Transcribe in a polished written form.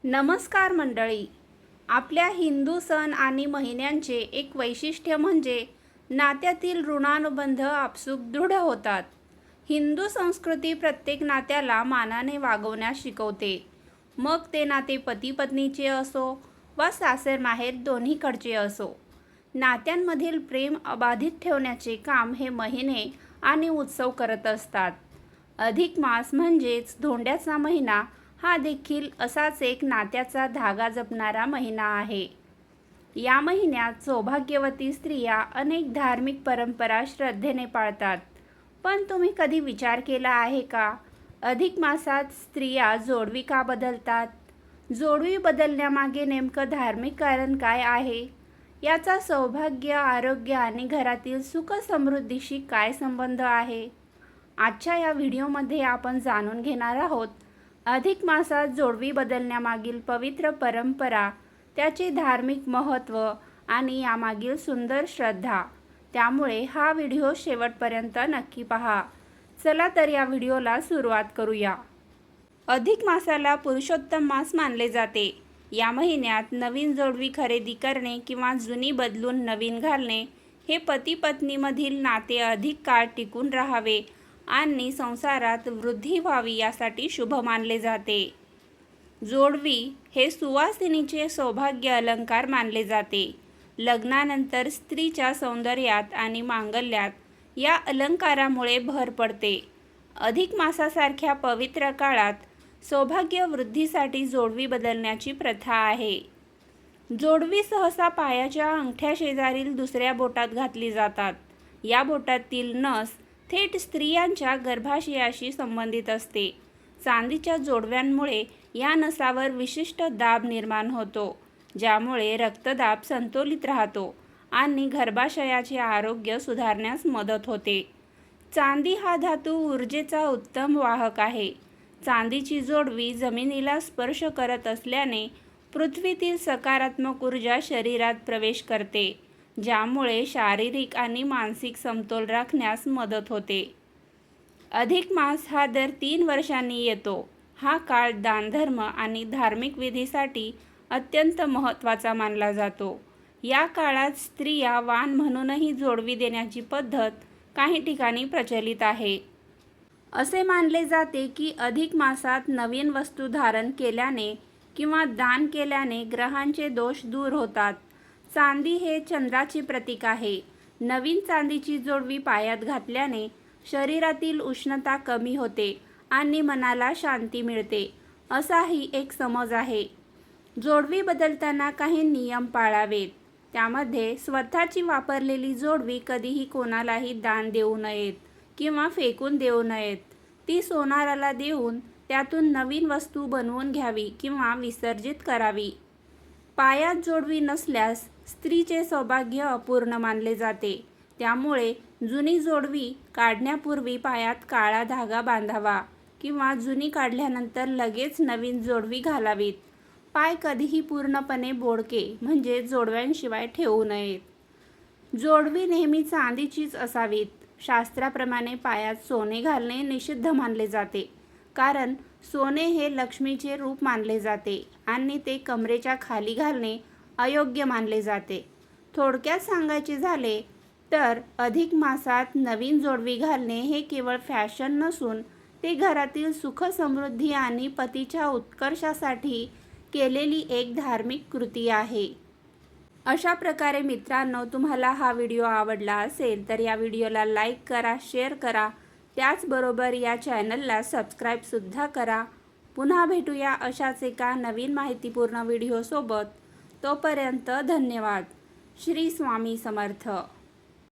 नमस्कार मंडळी. आपल्या हिंदू सण आणि महिन्यांचे एक वैशिष्ट्य म्हणजे नात्यातील ऋणानुबंध आपसूक दृढ होतात. हिंदू संस्कृती प्रत्येक नात्याला मानाने वागवण्यास शिकवते. मग ते नाते पती पत्नीचे असो वा सासर माहेर दोन्हीकडचे असो. नात्यांमधील प्रेम अबाधित ठेवण्याचे काम हे महिने आणि उत्सव करत असतात. अधिक मास म्हणजेच धोंड्याचा महिना हा देखील असाच एक नात्याचा धागा जपणारा महिना आहे. या महिन्यात सौभाग्यवती स्त्रिया अनेक धार्मिक परंपरा श्रद्धेने पाळतात. पण तुम्ही कधी विचार केला आहे का, अधिक मासात स्त्रिया जोडवी का बदलतात? जोडवी बदलण्यामागे नेमकं धार्मिक कारण काय आहे? याचा सौभाग्य, आरोग्य आणि घरातील सुख समृद्धीशी काय संबंध आहे? आजच्या या व्हिडिओमध्ये आपण जाणून घेणार आहोत अधिक मासात जोडवी बदलण्यामागील पवित्र परंपरा, त्याचे धार्मिक महत्त्व आणि यामागील सुंदर श्रद्धा. त्यामुळे हा व्हिडिओ शेवटपर्यंत नक्की पहा. चला तर या व्हिडिओला सुरुवात करूया. अधिक मासाला पुरुषोत्तम मास मानले जाते. या महिन्यात नवीन जोडवी खरेदी करणे किंवा जुनी बदलून नवीन घालणे हे पती पत्नीमधील नाते अधिक काळ टिकून राहावे आणि संसारात वृद्धी व्हावी यासाठी शुभ मानले जाते. जोडवी हे सुवासिनीचे सौभाग्य अलंकार मानले जाते. लग्नानंतर स्त्रीच्या सौंदर्यात आणि मांगल्यात या अलंकारामुळे भर पडते. अधिक मासासारख्या पवित्र काळात सौभाग्य वृद्धीसाठी जोडवी बदलण्याची प्रथा आहे. जोडवी सहसा पायाच्या अंगठ्या शेजारील दुसऱ्या बोटात घातली जातात. या बोटातील नस थेट स्त्रियांच्या गर्भाशयाशी संबंधित असते. चांदीच्या जोडव्यांमुळे या नसावर विशिष्ट दाब निर्माण होतो, ज्यामुळे रक्तदाब संतुलित राहतो आणि गर्भाशयाचे आरोग्य सुधारण्यास मदत होते. चांदी हा धातू ऊर्जेचा उत्तम वाहक आहे. चांदीची जोडवी जमिनीला स्पर्श करत असल्याने पृथ्वीतील सकारात्मक ऊर्जा शरीरात प्रवेश करते, ज्यामुळे शारीरिक आणि मानसिक समतोल राखण्यास मदत होते. अधिक मास हा दर 3 वर्षांनी येतो. हा काळ दानधर्म आणि धार्मिक विधीसाठी अत्यंत महत्त्वाचा मानला जातो. या काळात स्त्रिया वाण म्हणूनही जोडवी देण्याची पद्धत काही ठिकाणी प्रचलित आहे. असे मानले जाते की अधिक मासात नवीन वस्तू धारण केल्याने किंवा दान केल्याने ग्रहांचे दोष दूर होतात. चांदी हे चंद्राचे प्रतीक आहे. नवीन चांदीची जोडवी पायात घातल्याने शरीरातील उष्णता कमी होते आणि मनाला शांती मिळते, असाही एक समज आहे. जोडवी बदलताना काही नियम पाळावेत. त्यामध्ये स्वतःची वापरलेली जोडवी कधीही कोणालाही दान देऊ नयेत किंवा फेकून देऊ नयेत. ती सोनाराला देऊन त्यातून नवीन वस्तू बनवून घ्यावी किंवा विसर्जित करावी. पायात जोडवी नसल्यास स्त्रीचे सौभाग्य अपूर्ण मानले जाते. त्यामुळे जुनी जोडवी काढण्यापूर्वी पायात काळा धागा बांधावा किंवा जुनी काढल्यानंतर लगेच नवीन जोडवी घालावीत. पाय कधीही पूर्णपणे बोडके म्हणजे जोडव्यांशिवाय ठेवू नयेत. जोडवी नेहमी चांदीचीच असावीत. शास्त्राप्रमाणे पायात सोने घालणे निषिद्ध मानले जाते, कारण सोने हे लक्ष्मीचे रूप मानले जाते आणि ते कमरेच्या खाली घालणे अयोग्य मानले जाते. थोडक्यात सांगायचे झाले तर अधिक मासात नवीन जोडवी घालणे हे केवळ फॅशन नसून ते घरातील सुख समृद्धी आणि पतीच्या उत्कर्षासाठी केलेली एक धार्मिक कृती आहे. अशा प्रकारे मित्रांनो, तुम्हाला हा व्हिडिओ आवडला असेल तर या व्हिडिओला लाईक करा, शेअर करा. त्याचबरोबर या चॅनलला सबस्क्राईबसुद्धा करा. पुन्हा भेटूया अशाच एका नवीन माहितीपूर्ण व्हिडिओसोबत. तोपर्यंत धन्यवाद. श्री स्वामी समर्थ.